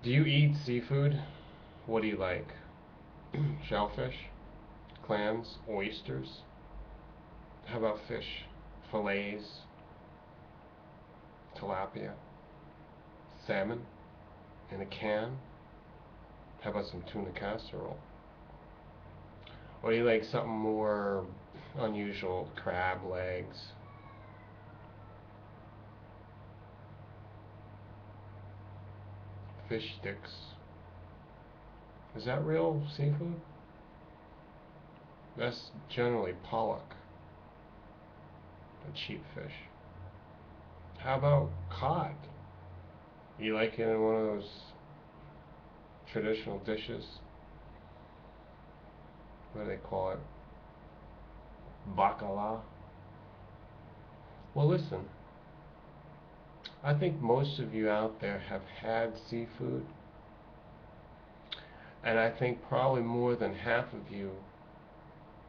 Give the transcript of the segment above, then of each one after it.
Do you eat seafood? What do you like? Shellfish? Clams? Oysters? How about fish? Fillets? Tilapia? Salmon? In a can? How about some tuna casserole? Or do you like something more unusual? Crab legs? Fish sticks? Is that real seafood? That's generally pollock, a cheap fish. How about cod? You like it in one of those traditional dishes? What do they call it? Bacala? Well, listen. I think most of you out there have had seafood. And I think probably more than half of you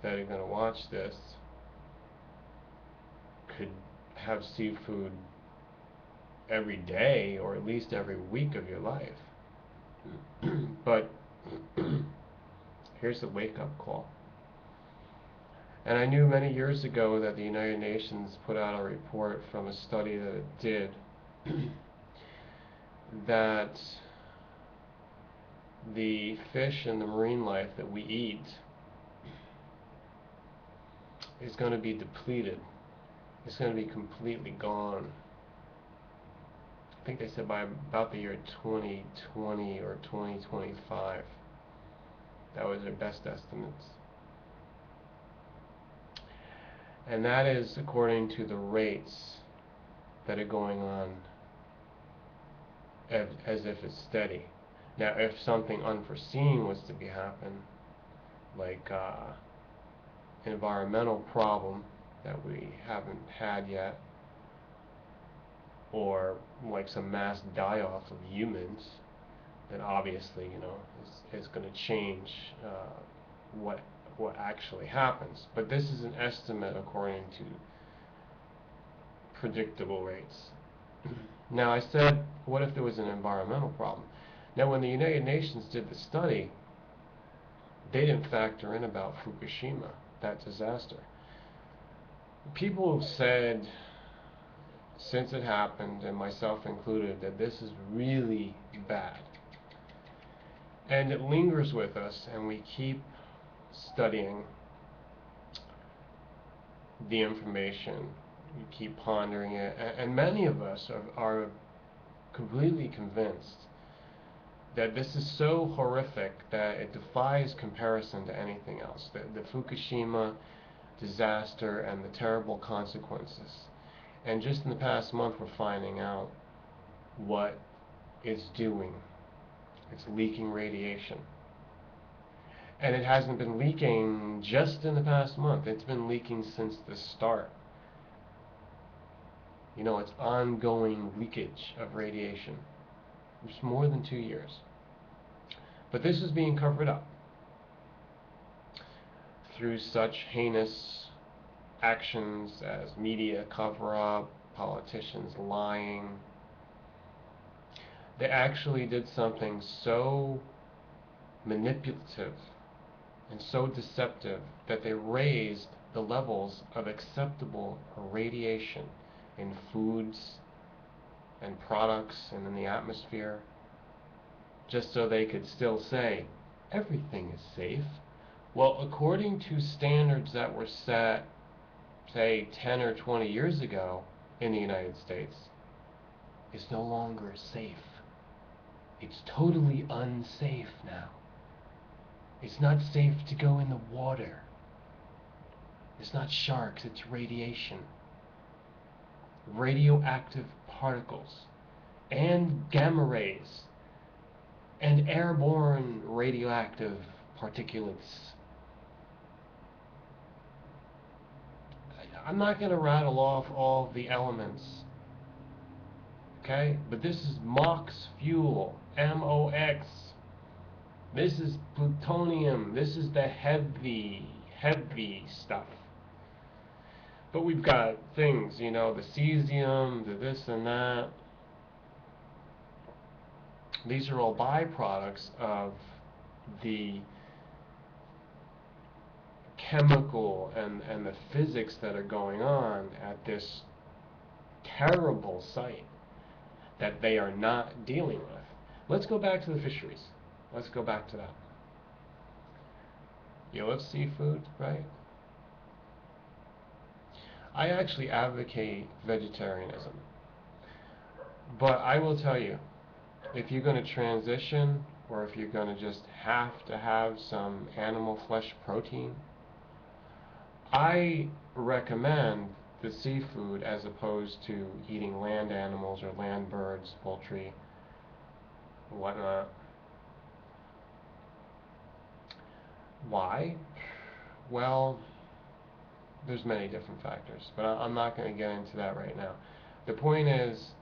that are going to watch this could have seafood every day or at least every week of your life. But here's the wake-up call. And I knew many years ago that the United Nations put out a report from a study that it did that the fish and the marine life that we eat is going to be depleted. It's going to be completely gone. I think they said by about the year 2020 or 2025. That was their best estimates. And that is according to the rates that are going on as if it's steady. Now, if something unforeseen was to be happen, like an environmental problem that we haven't had yet, or like some mass die-off of humans, then obviously, is going to change what actually happens. But this is an estimate according to predictable rates. Now, I said, what if there was an environmental problem? Now, when the United Nations did the study, they didn't factor in about Fukushima, that disaster. People have said, since it happened, and myself included, that this is really bad. And it lingers with us, and we keep studying the information. We keep pondering it, and many of us are completely convinced that this is so horrific that it defies comparison to anything else. The Fukushima disaster and the terrible consequences. And just in the past month, we're finding out what it's doing. It's leaking radiation. And it hasn't been leaking just in the past month. It's been leaking since the start. It's ongoing leakage of radiation. It's more than 2 years. But this is being covered up through such heinous actions as media cover-up, politicians lying. They actually did something so manipulative and so deceptive that they raised the levels of acceptable radiation in foods and products and in the atmosphere, just so they could still say everything is safe. Well, according to standards that were set, say 10 or 20 years ago in the United States, it's no longer safe. It's totally unsafe now. It's not safe to go in the water. It's not sharks, it's radiation. Radioactive particles and gamma rays and airborne radioactive particulates. I'm not going to rattle off all the elements, okay? But this is MOX fuel, MOX. This is plutonium. This is the heavy stuff. But we've got things, the cesium, the this and that. These are all byproducts of the chemical and the physics that are going on at this terrible site that they are not dealing with. Let's go back to the fisheries. Let's go back to that. You love seafood, right? I actually advocate vegetarianism. But I will tell you, if you're going to transition, or if you're going to just have to have some animal flesh protein, I recommend the seafood as opposed to eating land animals or land birds, poultry, whatnot. Why? Well, there's many different factors, but I'm not going to get into that right now. The point is,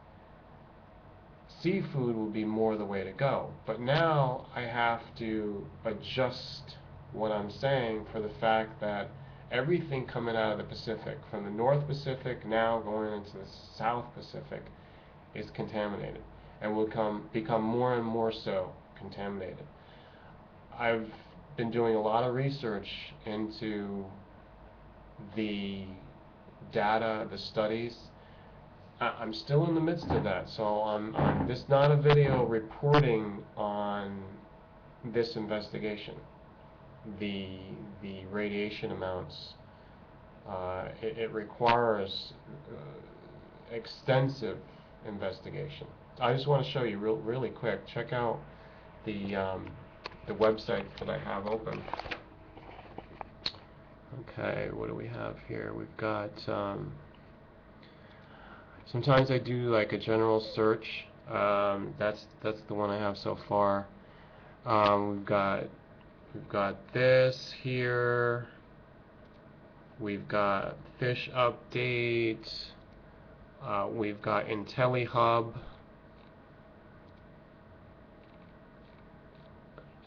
seafood will be more the way to go, but now I have to adjust what I'm saying for the fact that everything coming out of the Pacific, from the North Pacific now going into the South Pacific, is contaminated and will become more and more so contaminated. I've been doing a lot of research into the data, the studies. I'm still in the midst of that, so this is not a video reporting on this investigation. The radiation amounts, it requires extensive investigation. I just want to show you really quick. Check out the website that I have open. Okay, what do we have here? We've got sometimes I do like a general search. That's the one I have so far. We've got this here. We've got fish update. We've got IntelliHub,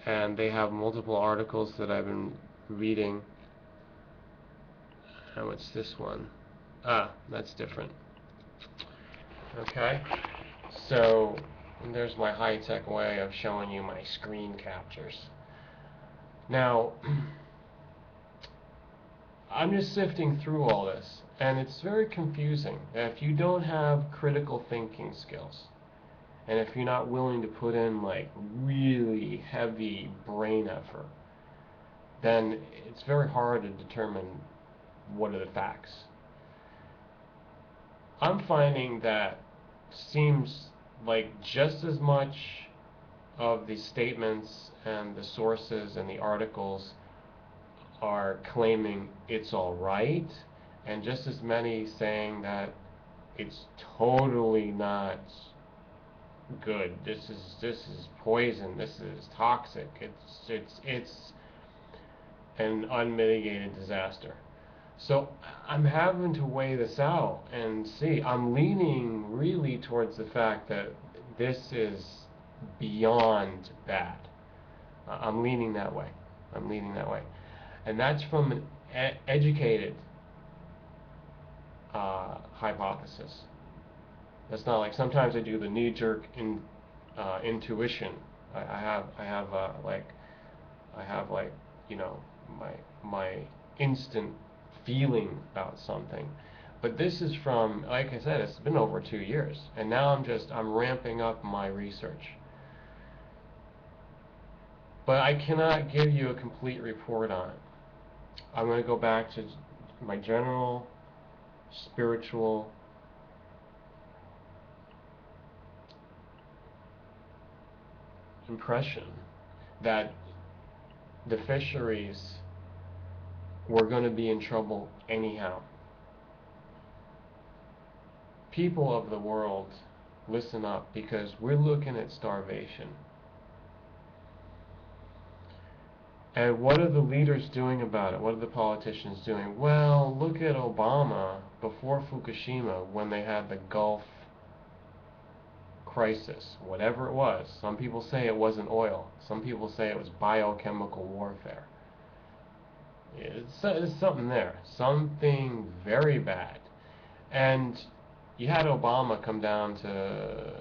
and they have multiple articles that I've been reading. And what's this one? That's different. Okay, so there's my high-tech way of showing you my screen captures. Now, I'm just sifting through all this, and it's very confusing. If you don't have critical thinking skills, and if you're not willing to put in like really heavy brain effort, then it's very hard to determine what are the facts. I'm finding that seems like just as much of the statements and the sources and the articles are claiming it's all right, and just as many saying that it's totally not good. This is poison. This is toxic. It's an unmitigated disaster. So I'm having to weigh this out and see. I'm leaning really towards the fact that this is beyond bad. I'm leaning that way. And that's from an educated hypothesis. That's not like sometimes I do the knee-jerk intuition. I have you know, my instant feeling about something. But this is from, like I said, it's been over 2 years, and now I'm ramping up my research. But I cannot give you a complete report on it. I'm going to go back to my general spiritual impression that the fisheries were going to be in trouble anyhow. People of the world, listen up, because we're looking at starvation. And what are the leaders doing about it? What are the politicians doing? Well, look at Obama before Fukushima, when they had the Gulf crisis, whatever it was. Some people say it wasn't oil. Some people say it was biochemical warfare. It's something there. Something very bad. And you had Obama come down to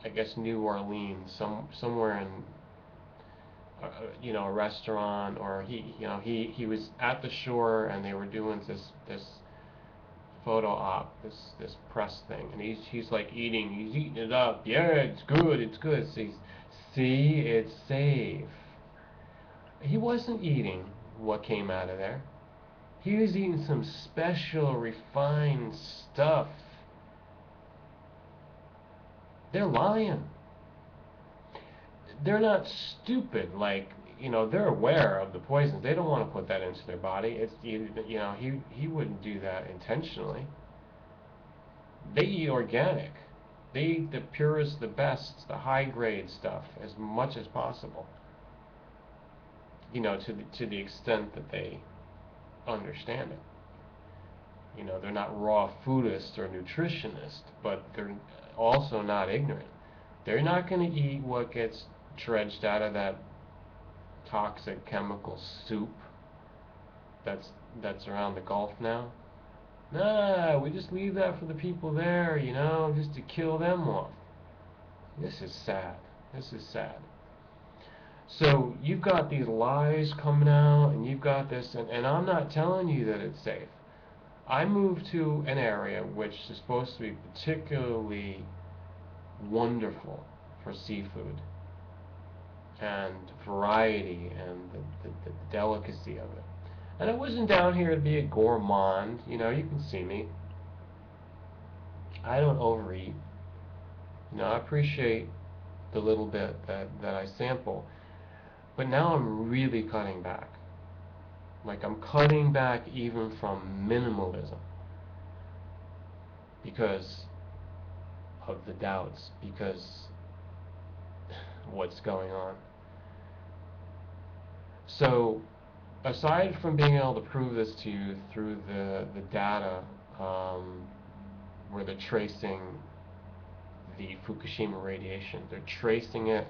I guess New Orleans, somewhere in a restaurant, or he was at the shore, and they were doing this photo op, this press thing, and he's like he's eating it up. Yeah, it's good, it's good. See, it's safe. He wasn't eating what came out of there. He was eating some special refined stuff. They're lying. They're not stupid. Like, they're aware of the poisons. They don't want to put that into their body. He wouldn't do that intentionally. They eat organic. They eat the purest, the best, the high grade stuff as much as possible. To the extent that they understand it. They're not raw foodists or nutritionists, but they're also not ignorant. They're not going to eat what gets dredged out of that toxic chemical soup that's around the Gulf now. Nah, we just leave that for the people there, just to kill them off. This is sad. This is sad. So you've got these lies coming out, and you've got this, and I'm not telling you that it's safe. I moved to an area which is supposed to be particularly wonderful for seafood and variety and the delicacy of it. And I wasn't down here to be a gourmand. You can see me. I don't overeat. I appreciate the little bit that I sample. But now I'm really cutting back. Like, I'm cutting back even from minimalism because of the doubts, because what's going on. So, aside from being able to prove this to you through the data, where they're tracing the Fukushima radiation, they're tracing it,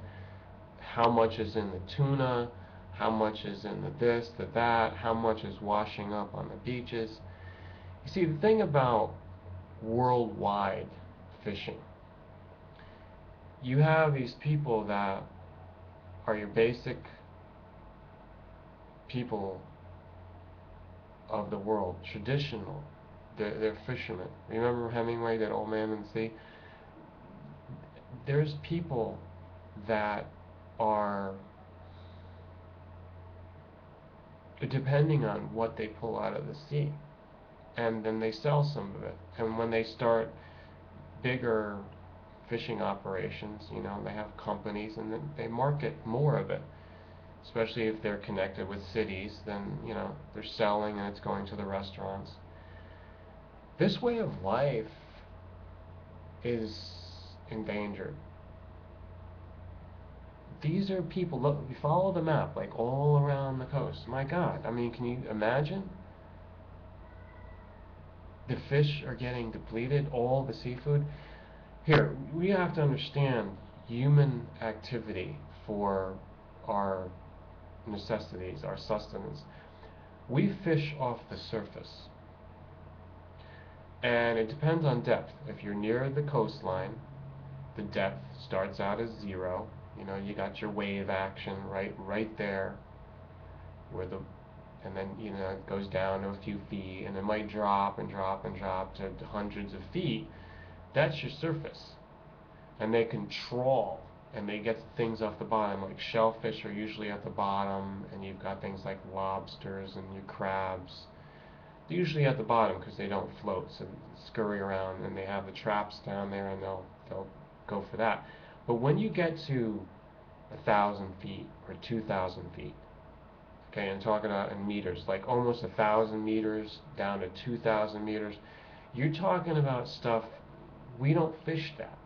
how much is in the tuna, how much is in the this, the that, how much is washing up on the beaches. You see, the thing about worldwide fishing, you have these people that are your basic people of the world, traditional. They're fishermen. Remember Hemingway, that old man in the sea? There's people that are depending on what they pull out of the sea, and then they sell some of it. And when they start bigger fishing operations, they have companies, and then they market more of it. Especially if they're connected with cities, then they're selling and it's going to the restaurants. This way of life is endangered. These are people, look, we follow the map, like all around the coast. My God, I mean, can you imagine? The fish are getting depleted, all the seafood. Here, we have to understand human activity for our necessities, our sustenance. We fish off the surface. And it depends on depth. If you're near the coastline, the depth starts out as 0. You got your wave action right there, and then it goes down to a few feet, and it might drop and drop and drop to hundreds of feet. That's your surface, and they can trawl, and they get things off the bottom. Like shellfish are usually at the bottom, and you've got things like lobsters and your crabs. They're usually at the bottom because they don't float, so they scurry around, and they have the traps down there, and they'll go for that. But when you get to 1,000 feet or 2,000 feet, okay, I'm talking about in meters, like almost 1,000 meters down to 2,000 meters, you're talking about stuff, we don't fish that.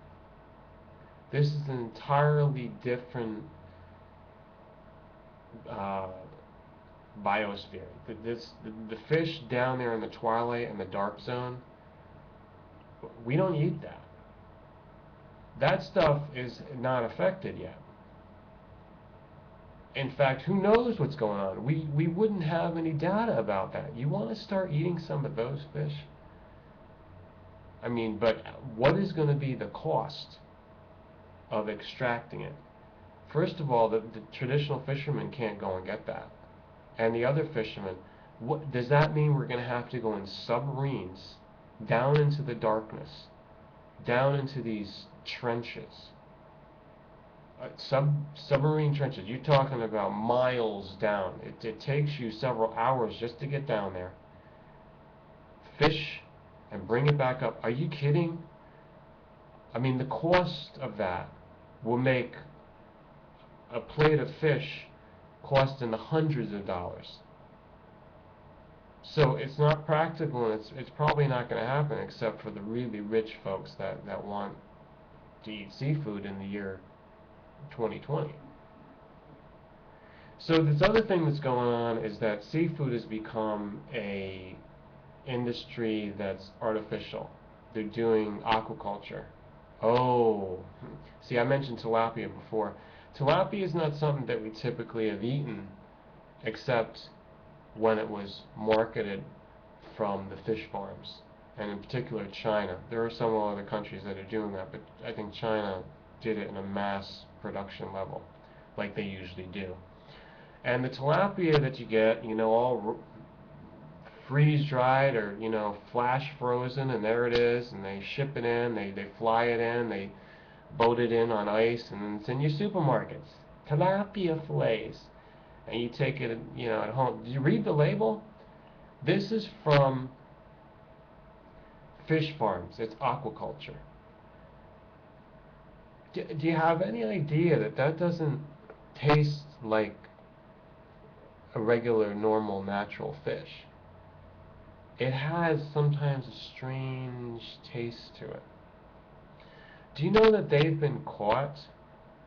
This is an entirely different biosphere. The fish down there in the twilight and the dark zone, we don't eat that. That stuff is not affected yet. In fact, who knows what's going on? We wouldn't have any data about that. You want to start eating some of those fish? I mean, but what is going to be the cost of extracting it. First of all, the traditional fishermen can't go and get that. And the other fishermen, what does that mean? We're going to have to go in submarines down into the darkness, down into these trenches, submarine trenches. You're talking about miles down. It takes you several hours just to get down there, fish, and bring it back up. Are you kidding? I mean, the cost of that will make a plate of fish cost in the hundreds of dollars. So it's not practical, and it's probably not going to happen except for the really rich folks that want to eat seafood in the year 2020. So this other thing that's going on is that seafood has become a industry that's artificial. They're doing aquaculture. Oh, see, I mentioned tilapia before. Tilapia is not something that we typically have eaten, except when it was marketed from the fish farms, and in particular China. There are some other countries that are doing that, but I think China did it in a mass production level, like they usually do. And the tilapia that you get, all freeze-dried or, flash frozen, and there it is, and they ship it in, they fly it in, they boat it in on ice, and it's in your supermarkets. Tilapia fillets. And you take it, at home. Did you read the label? This is from fish farms. It's aquaculture. Do you have any idea that doesn't taste like a regular, normal, natural fish? It has sometimes a strange taste to it. Do you know that they've been caught?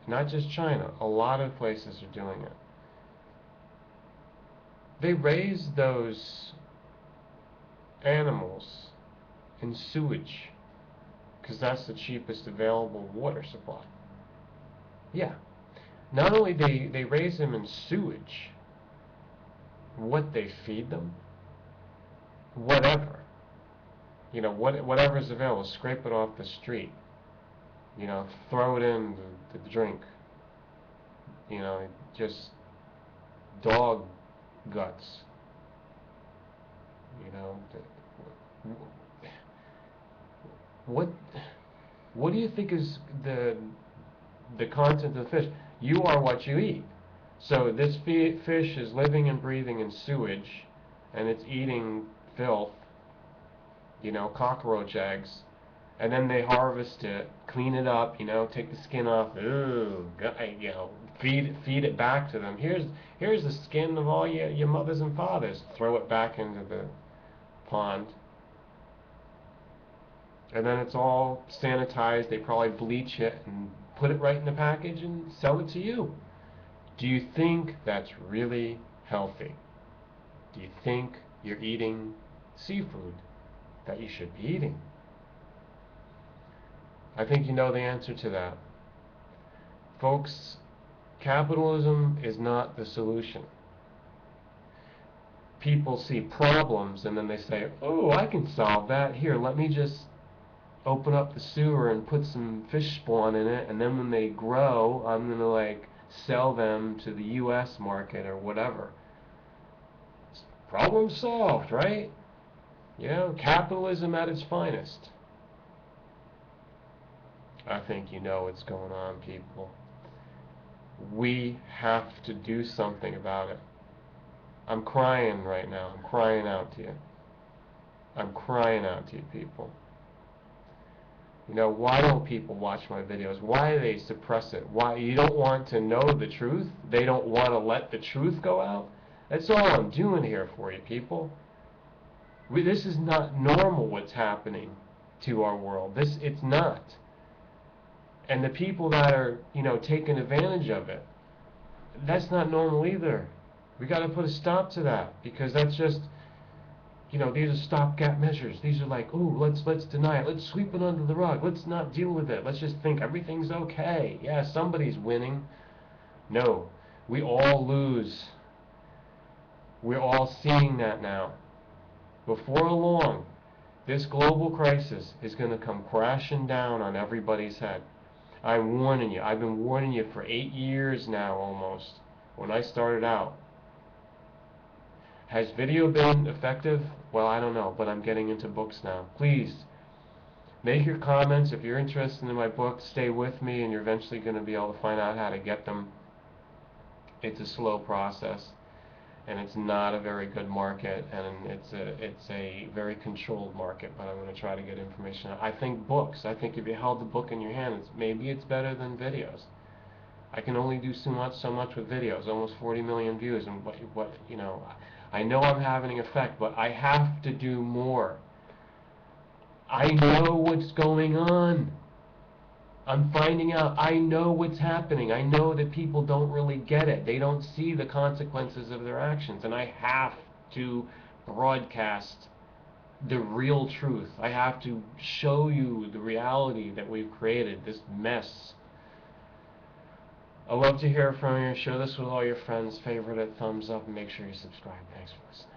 Not just China. A lot of places are doing it. They raise those animals in sewage because that's the cheapest available water supply. Yeah. Not only they raise them in sewage, what they feed them, whatever. Whatever's available, scrape it off the street. Throw it in the drink. Just dog guts. What do you think is the content of the fish? You are what you eat. So this fish is living and breathing in sewage, and it's eating filth, cockroach eggs, and then they harvest it, clean it up, take the skin off, feed it back to them. Here's the skin of all your mothers and fathers. Throw it back into the pond. And then it's all sanitized. They probably bleach it and put it right in the package and sell it to you. Do you think that's really healthy? Do you think you're eating seafood that you should be eating? I think you know the answer to that. Folks, capitalism is not the solution. People see problems and then they say, oh, I can solve that. Here, let me just open up the sewer and put some fish spawn in it, and then when they grow, I'm going to sell them to the US market or whatever. Problem solved, right? Capitalism at its finest. I think you know what's going on, people. We have to do something about it. I'm crying right now. I'm crying out to you. I'm crying out to you, people. Why don't people watch my videos? Why do they suppress it? Why? You don't want to know the truth? They don't want to let the truth go out? That's all I'm doing here for you, people. This is not normal what's happening to our world. It's not. And the people that are, taking advantage of it, that's not normal either. We got to put a stop to that, because that's just, these are stopgap measures. These are like, ooh, let's deny it. Let's sweep it under the rug. Let's not deal with it. Let's just think everything's okay. Yeah, somebody's winning. No, we all lose. We're all seeing that now. Before long, this global crisis is going to come crashing down on everybody's head. I'm warning you. I've been warning you for 8 years now almost, when I started out. Has video been effective? Well, I don't know, but I'm getting into books now. Please, make your comments. If you're interested in my book, stay with me, and you're eventually going to be able to find out how to get them. It's a slow process, and it's not a very good market, and it's a very controlled market, but I'm going to try to get information out. I think books. I think if you held the book in your hand, maybe it's better than videos. I can only do so much with videos, almost 40 million views, and I know I'm having an effect, but I have to do more. I know what's going on. I'm finding out. I know what's happening. I know that people don't really get it. They don't see the consequences of their actions, and I have to broadcast the real truth. I have to show you the reality that we've created, this mess. I love to hear from you. Share this with all your friends. Favorite it, thumbs up, and make sure you subscribe. Thanks for listening.